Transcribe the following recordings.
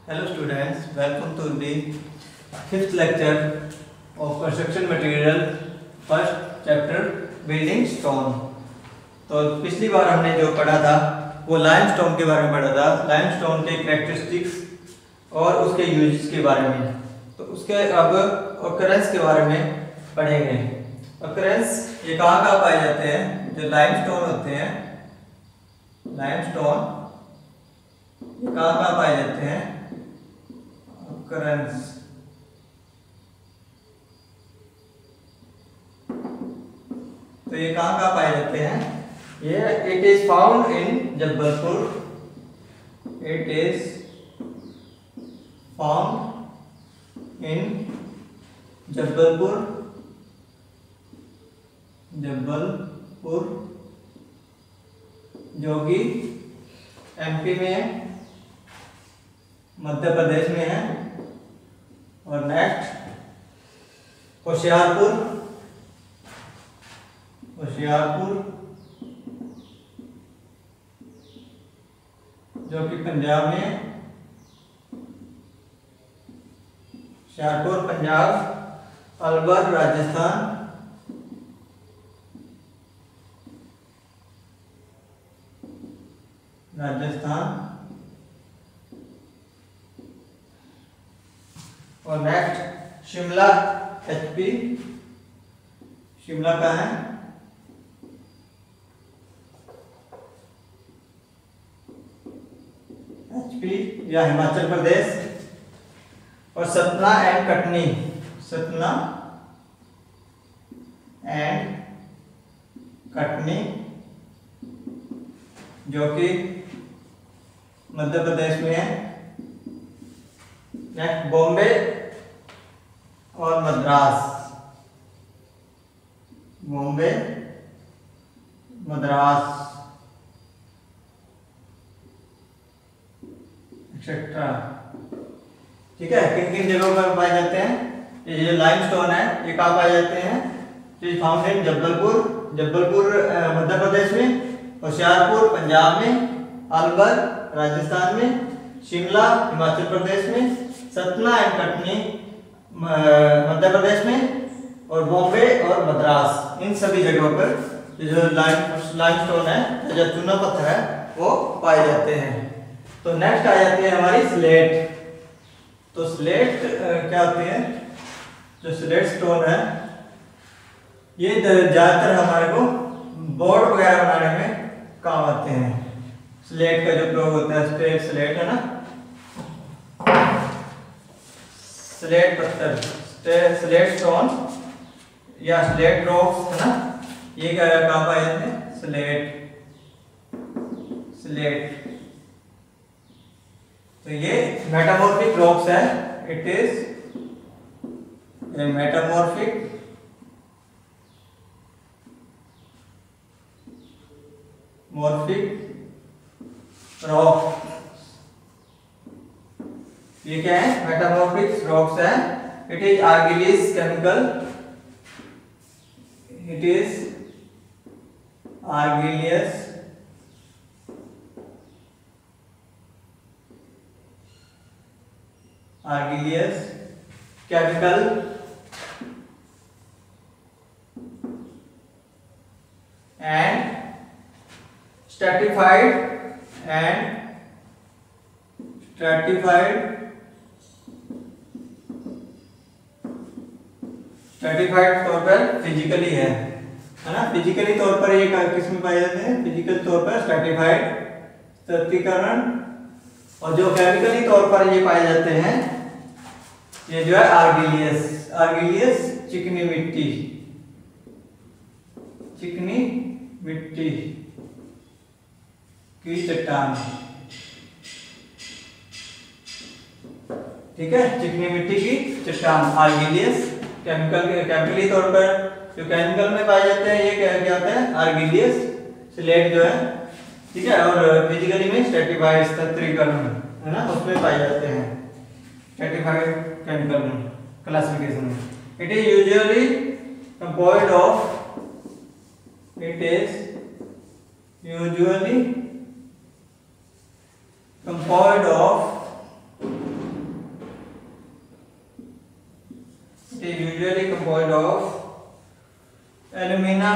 Hello students, welcome to the fifth lecture of construction material, first chapter building stone। तो पिछली बार हमने जो पढ़ा था वो लाइमस्टोन के बारे में पढ़ा था, लाइमस्टोन के कैरेक्टरिस्टिक्स और उसके यूजेस के बारे में। तो उसके अब ऑकरेंस के बारे में पढ़ेंगे। ऑकरेंस ये कहाँ पाए जाते हैं? जो लाइमस्टोन होते हैं, लाइमस्टोन ये कहाँ पाए जाते हैं? ऑकरेंस तो ये कहाँ पाए जाते हैं? ये it is found in Jabalpur, it is found in Jabalpur, Jabalpur जो कि एमपी में है, मध्य प्रदेश में है। और नेक्स्ट होशियारपुर, होशियारपुर जो कि पंजाब में है, होशियारपुर पंजाब। अलवर राजस्थान, राजस्थान। और नेक्स्ट शिमला एचपी, शिमला का है एचपी या हिमाचल प्रदेश। और सतना एंड कटनी, सतना एंड कटनी जो कि मध्य प्रदेश में है। नेक्स्ट बॉम्बे और मद्रास, बॉम्बे मद्रास एक्सेट्रा। ठीक है, किन किन जगहों पर पाए जाते हैं? ये जो लाइमस्टोन है ये कहाँ पाए जाते हैं? फाउंड इन जबलपुर, जबलपुर मध्य प्रदेश में, होशियारपुर पंजाब में, अलवर राजस्थान में, शिमला हिमाचल प्रदेश में, सतना एंड कटनी मध्य प्रदेश में, और बॉम्बे और मद्रास, इन सभी जगहों पर जो लाइमस्टोन है, जो चूना पत्थर है, वो पाए जाते हैं। तो नेक्स्ट आ जाती है हमारी स्लेट। तो स्लेट क्या होती है? जो स्लेट स्टोन है ये ज्यादातर हमारे को बोर्ड वगैरह बनाने में काम आते हैं। स्लेट का जो प्रयोग होता है, स्ट्रेट स्लेट है ना, स्लेट पत्थर, स्लेट स्टोन या स्लेट रॉक्स है ना, ये क्या कहाँ पाए जाते हैं? Slate, slate. तो ये मेटामॉर्फिक रॉक्स है, it is a metamorphic rock. ये क्या है? मेटामॉर्फिक रॉक्स है। It is argillaceous chemical, it is argillaceous chemical and stratified तौर पर फिजिकली है ना, फिजिकली तौर पर ये किस में पाए जाते हैं? फिजिकल तौर पर स्ट्रैटिफाइड, तत्वीकरण। और जो केमिकली तौर पर ये पाए जाते हैं ये जो है आर्गिलियस, आर्गिलियस चिकनी मिट्टी, चिकनी मिट्टी की चट्टान। ठीक है, चिकनी मिट्टी की चट्टान, आर्गिलियस। केमिकली तौर पर जो केमिकल में पाए जाते हैं ये क्या होते हैं? आर्गिलियस स्लेट जो है। ठीक है, और फिजिकली में स्ट्रैटिफाइड, तत्वीकरण है ना, उसमें पाए जाते हैं स्ट्रैटिफाइड केमिकल में, क्लासिफिकेशन में। It is usually composed of, it is usually composed of is usually composed of alumina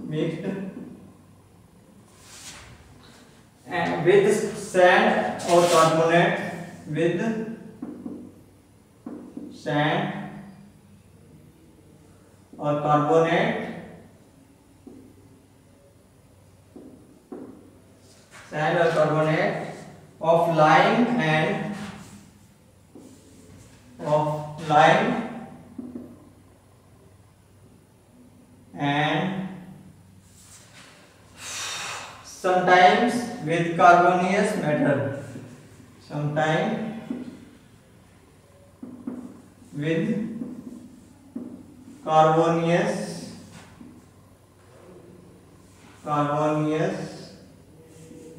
mixed and with sand or carbonate of lime and sometimes with carbonous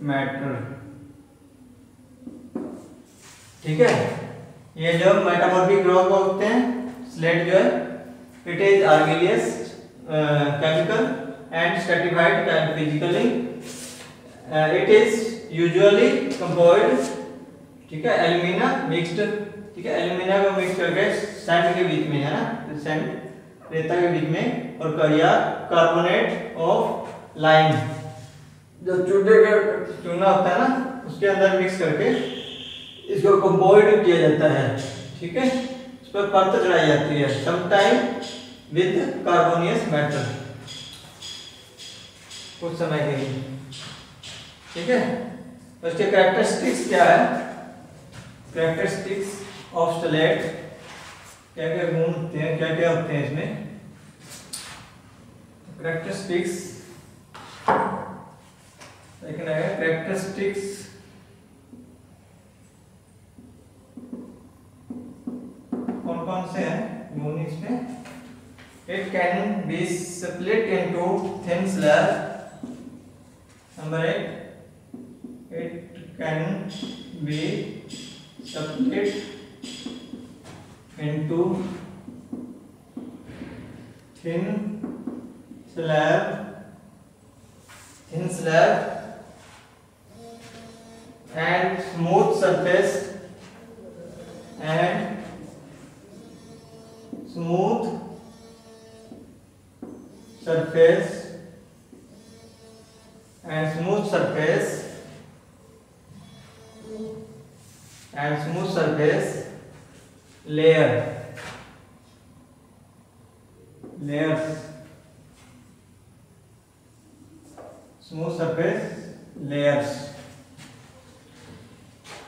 matter. ठीक है, ये जो metamorphic rock होते हैं, slate जो है, it is argillaceous chemical and stratified physically, it is usually composed, ठीक है, एल्यूमिना मिक्स्ड, ठीक है, एल्यूमिना को मिक्स करके सैंड के बीच में, है ना, सैंड रेता के बीच में, और या कार्बोनेट ऑफ लाइम, जो चूना होता है ना, उसके अंदर मिक्स करके इसको कंपोज्ड किया जाता है, ठीक है, इस पर परत चढ़ाई जाती है, समटाइम विद कार्बोनियस मैटर, कुछ समय के लिए, ठीक है। तो इसके कैरेक्टरिस्टिक्स क्या है, कैरेक्टरिस्टिक्स ऑफ स्लेट, क्या क्या गुण होते हैं, क्या क्या होते हैं इसमें, कैरेक्टरिस्टिक्स देखना है, कैरेक्टरिस्टिक्स कौन से हैं गुण इसमें, it can be split into thin slab, number 1, it can be split into thin slab and smooth surface layers।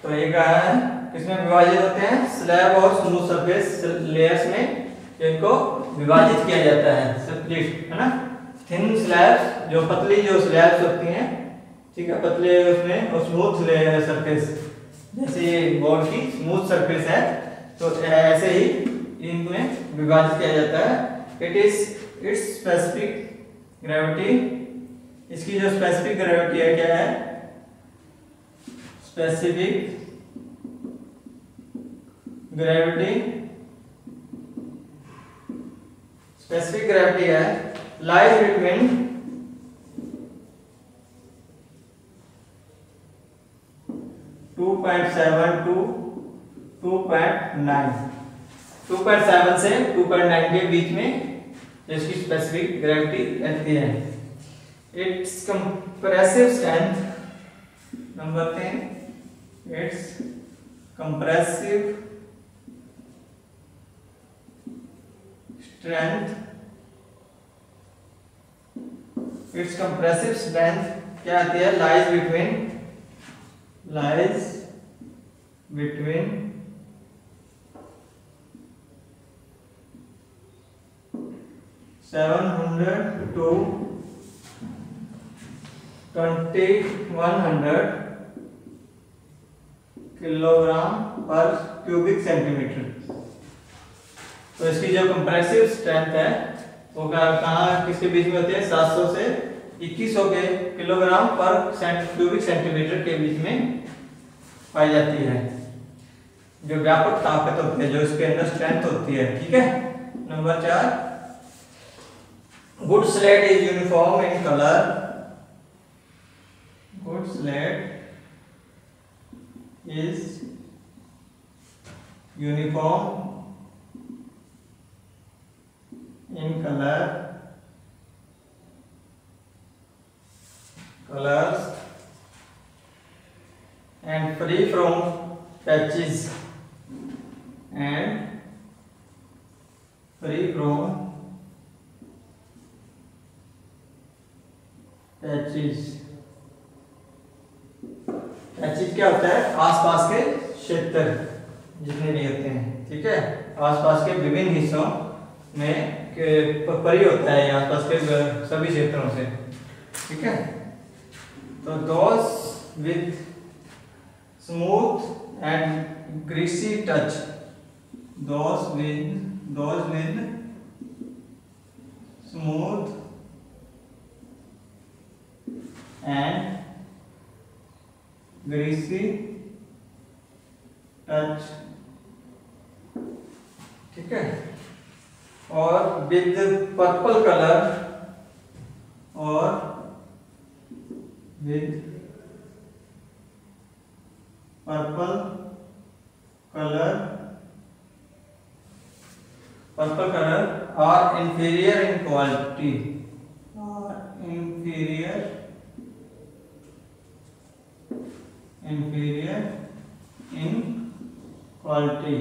तो ये क्या है, किसमें विभाजित होते हैं, स्लैब और स्मूथ सरफेस लेयर्स में इनको विभाजित किया जाता है, स्प्लिट, है ना। थिन स्लैब्स, जो पतली जो स्लैब्स होती हैं, ठीक है, पतले उसमें, और स्मूथ लेयर सरफेस, जैसे ये बोर्ड की स्मूथ सरफेस है, तो ऐसे ही इनमें विभाजित किया जाता है। इट्स स्पेसिफिक ग्रेविटी, इसकी जो स्पेसिफिक ग्रेविटी है, क्या है, स्पेसिफिक ग्रेविटी है, लाइज बिटवीन 2.7 to 2.9, 2.7 से 2.9 के बीच में इसकी स्पेसिफिक ग्रेविटी रहती है। It's compressive strength, number 10, it's compressive strength क्या आती है, लाइज बिटवीन 700 to 2100 किलोग्राम पर क्यूबिक सेंटीमीटर। तो इसकी जो कंप्रेसिव स्ट्रेंथ है वो कहाँ किसके बीच में होती है, 700 से 2100 के किलोग्राम पर क्यूबिक सेंटीमीटर के बीच में पाई जाती है, जो व्यापक ताकत होती है, जो इसके अंदर स्ट्रेंथ होती है, ठीक है। Number 4, good slate is uniform in colour, good slate is uniform in colors and free from patches and free from patches. Patches क्या होता है? आसपास के क्षेत्र जितने भी होते हैं, ठीक है, आसपास के विभिन्न हिस्सों में परी होता है, आसपास के सभी क्षेत्रों से, ठीक है। तो those with smooth and greasy touch, those with smooth and greasy touch, ठीक है। और with purple color, और with purple color are inferior in quality, inferior in quality,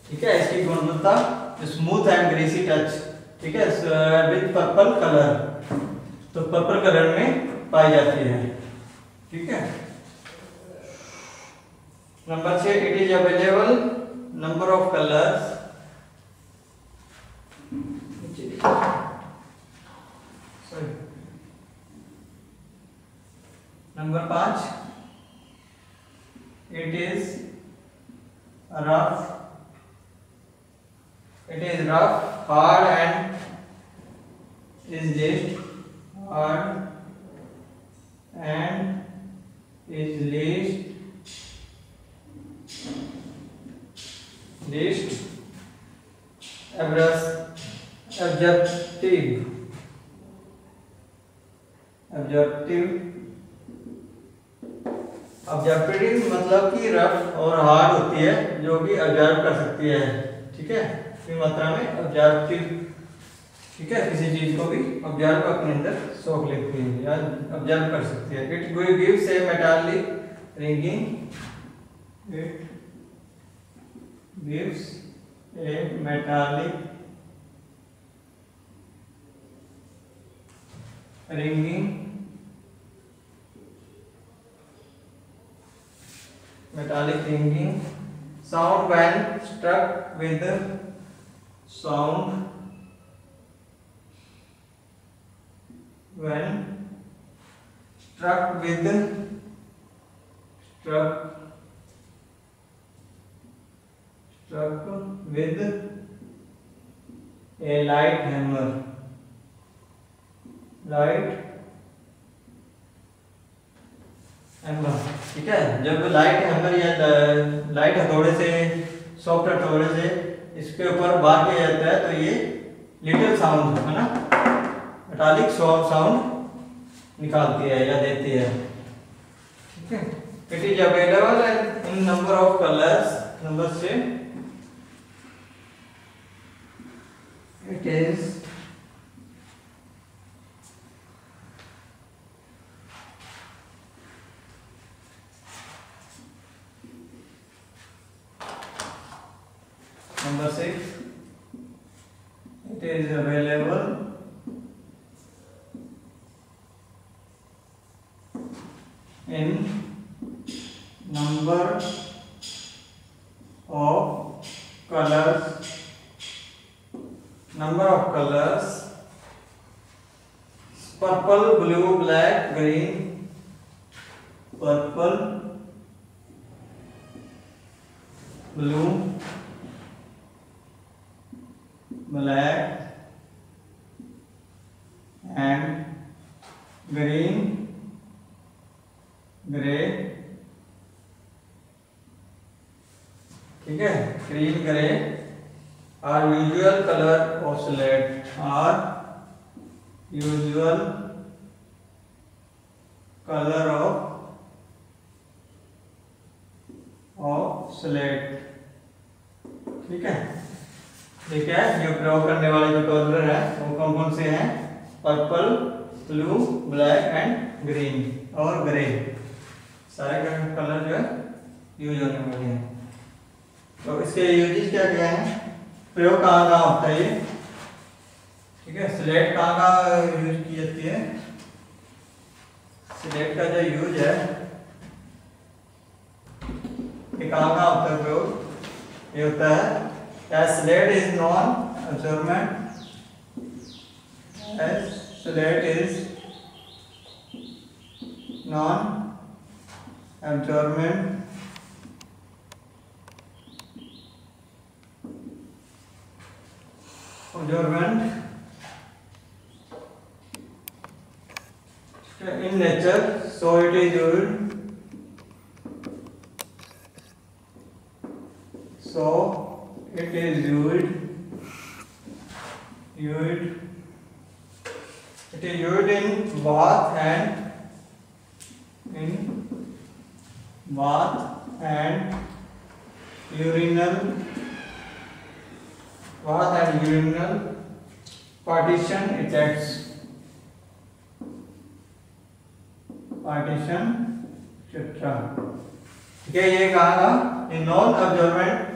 ठीक है। इसकी गुणवत्ता स्मूथ एंड ग्रीसी टच, ठीक है, विद पर्पल कलर, तो पर्पल कलर में पाई जाती है, ठीक है। Number 6, it is available number of colours, number 5, it is rough, hard and is least ऑब्जर्वेटिव मतलब कि रफ और हार्ड होती है, जो कि ऑब्जर्व कर सकती है, ठीक है, इतनी मात्रा में ऑब्जर्वेटिव, ठीक है, किसी चीज को भी ऑब्जर्व अपने अंदर सोख लेती है या ऑब्जर्व कर सकती है। It gives A metallic ringing, it gives A metallic ringing sound when struck with a light hammer, ठीक है। जब लाइट हैमर या लाइट हथौड़े से, सॉफ्ट हथौड़े से इसके ऊपर बार किया जाता है, तो ये लिटिल साउंड, है ना, मेटालिक सॉफ्ट साउंड निकालती है या देती है, ठीक है। It is available in number of colours, number 6, it is number 6, it is available in number of colors, purple, blue, black, green, purple, blue, black and green, gray, ठीक है, green, gray are usual color oscillate, are usual color of of slate. ठीक है, ठीक है। जो प्रयोग करने वाले जो कलर है वो कौन कौन से हैं? Purple, blue, black and green और ग्रे, सारे कलर जो है यूज होने वाले हैं। तो इसके यूजेस क्या क्या है, प्रयोग कहाँ कहाँ होता है ये? ठीक है, स्लेट कहाँ कहाँ यूज की जाती है? स्लेट का जो यूज है ये कहाँ कहाँ होता है प्रयोग? ये होता है as slate is non-absorbent, as slate is non-absorbent in nature, so it is used, it is used in bath and urinal partition effects, etc. ठीक है, ये कहा था नॉन अब्जॉर्बेंट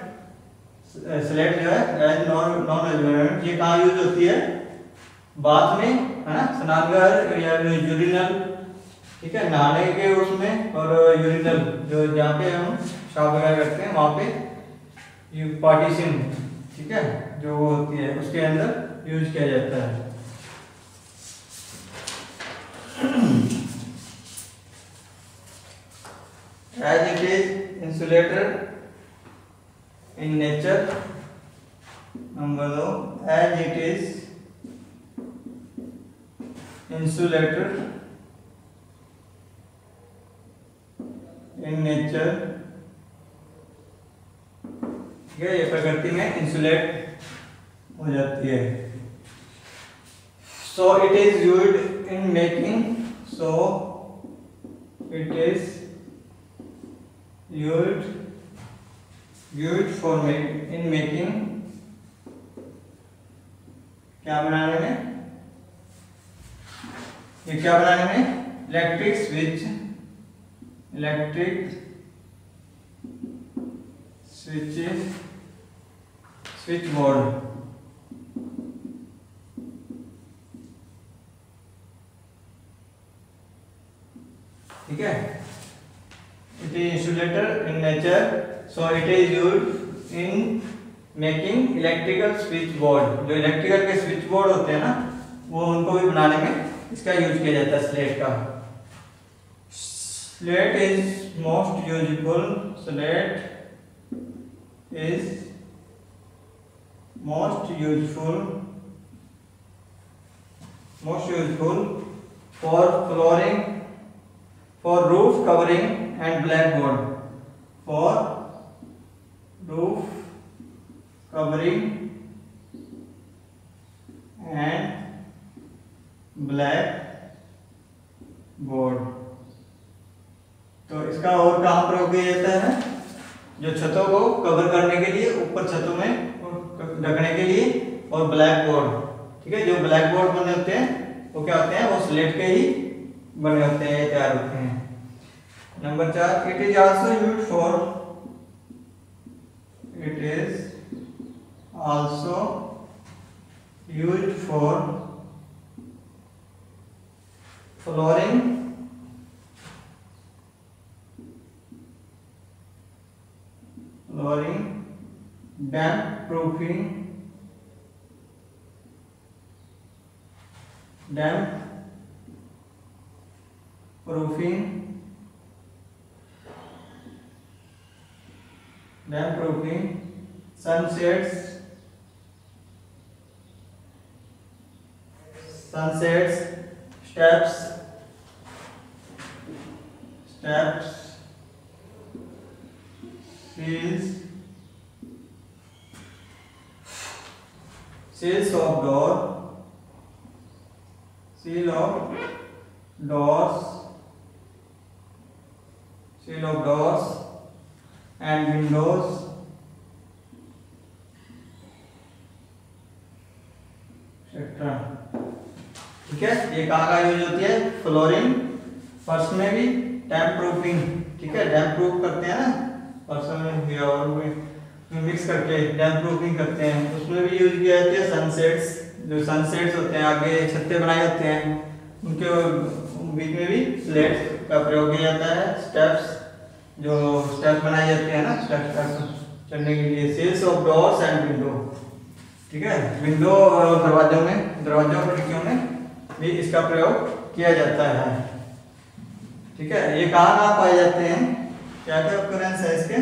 स्लेट जो है नॉन अब्जॉर्बेंट, ये कहाँ यूज होती है? बाथ में, है ना, स्नानघर या यूरिनल, ठीक है, नहाने के उसमें, और यूरिनल जो जहाँ पे हम पेशाब वगैरह करते हैं वहाँ पे ये पार्टीशन, ठीक है, जो वो होती है उसके अंदर यूज किया जाता है। As it is insulated in nature, number 2, as it is insulated in nature, ठीक है, ये प्रकृति में इंसुलेट हो जाती है। So it is used in making, so it is used for in making, क्या बनाने में? ये क्या बनाने में? इलेक्ट्रिक स्विच बोर्ड, ठीक है। It is insulated in nature, so it is used in making electrical switch board। जो इलेक्ट्रिकल के स्विच बोर्ड होते हैं ना, वो उनको भी बनाने में इसका यूज किया जाता है, स्लेट का। Slate is most useful for flooring, for roof covering and blackboard, for roof covering and blackboard। तो इसका और कहाँ प्रयोग किया जाता है? जो छतों को कवर करने के लिए, ऊपर छतों में ढकने के लिए, और ब्लैक बोर्ड, ठीक है, जो ब्लैक बोर्ड बने होते हैं वो क्या होते हैं? वो स्लेट के ही बने होते हैं, तैयार होते हैं। Number 4, it is also used for flooring, damp proofing, sunsets, steps, seals of doors, and Windows etcetera. ठीक है, ये कहाँ का यूज होती है? फ्लोरिंग, फर्श में भी डैम्प प्रूफिंग। ठीक है, डैम्प प्रूफ करते हैं ना फर्श में और में मिक्स करके डैम्प प्रूफिंग करते हैं, उसमें भी यूज किया जाता है। सनसेट्स, जो सनसेट्स होते हैं आगे छत्ते बनाए होते हैं उनके बीच में भी स्लेट्स का प्रयोग किया जाता है। स्टेप्स, जो स्टेप्स बनाए जाते हैं ना स्टेप्स चढ़ने के लिए। Sills of doors and window. ठीक है, विंडो और दरवाजों और खिड़कियों में भी इसका प्रयोग किया जाता है। ठीक है, ये कहाँ पाए जाते हैं, क्या क्या ऑकरेंस है इसके,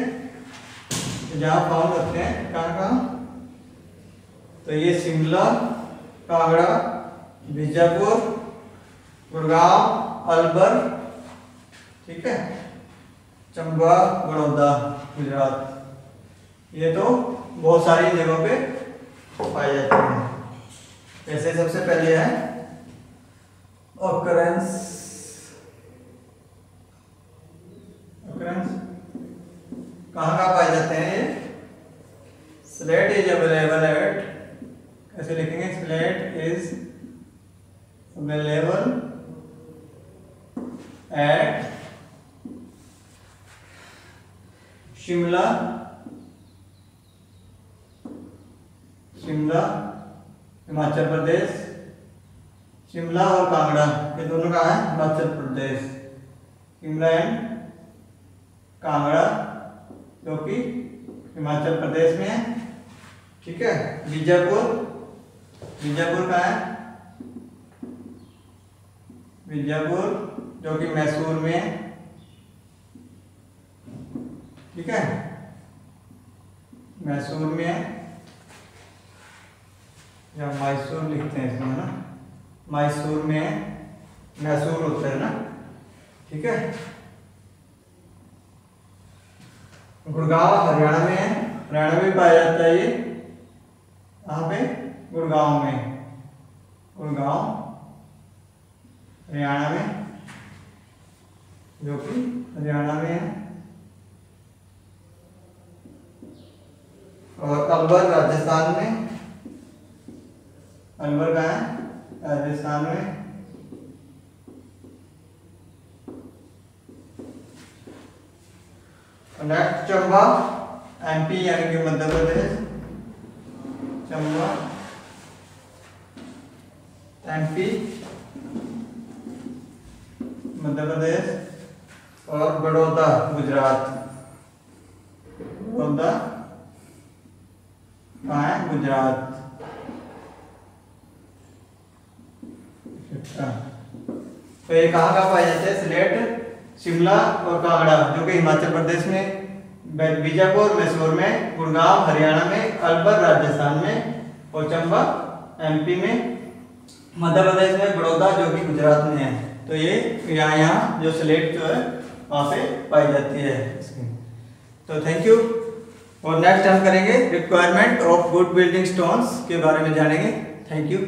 जहाँ फाउंड होते हैं कहाँ? तो ये शिमला, कांगड़ा, बीजापुर, गुड़गांव, अलवर, ठीक है, चंबा, बड़ौदा, गुजरात। ये तो बहुत सारी जगहों पे पाए जाते हैं। जैसे सबसे पहले है ऑकरेंस कहाँ पाए जाते हैं ये? स्लेट इज अवेलेबल एट, कैसे लिखेंगे? Slate is available at Shimla Himachal Pradesh. Shimla और कांगड़ा ये दोनों कहाँ है? हिमाचल प्रदेश। शिमला एंड कांगड़ा जो कि हिमाचल प्रदेश में है। ठीक है, बीजापुर कहाँ है? बीजापुर जो कि मैसूर में है। ठीक है, मैसूर में है, या मैसूर लिखते हैं इसमें ना, मैसूर में है, मैसूर होता है ना। ठीक है, गुड़गांव हरियाणा में है, हरियाणा में पाया जाता है ये। यहाँ पे गुड़गांव में, गुड़गांव हरियाणा में, जो कि हरियाणा में है। और अलवर राजस्थान में, अलवर कहाँ है? राजस्थान में। नेक्स्ट चंबा एमपी यानी कि मध्य प्रदेश। चंबा एमपी मध्य प्रदेश। और बड़ौदा गुजरात। बड़ौदा कहाँ है? गुजरात। तो ये कहाँ पाए जाते हैं? स्लेट शिमला और कांगड़ा जो कि हिमाचल प्रदेश में, बीजापुर मैसूर में, गुड़गांव हरियाणा में, अलवर राजस्थान में और चंबा एमपी में, मध्य प्रदेश में, बड़ौदा जो कि गुजरात में है। तो ये यहाँ जो स्लेट जो है वहाँ पे पाई जाती है इसमें। तो थैंक यू। और नेक्स्ट हम करेंगे requirement of good building stones के बारे में जानेंगे। Thank you.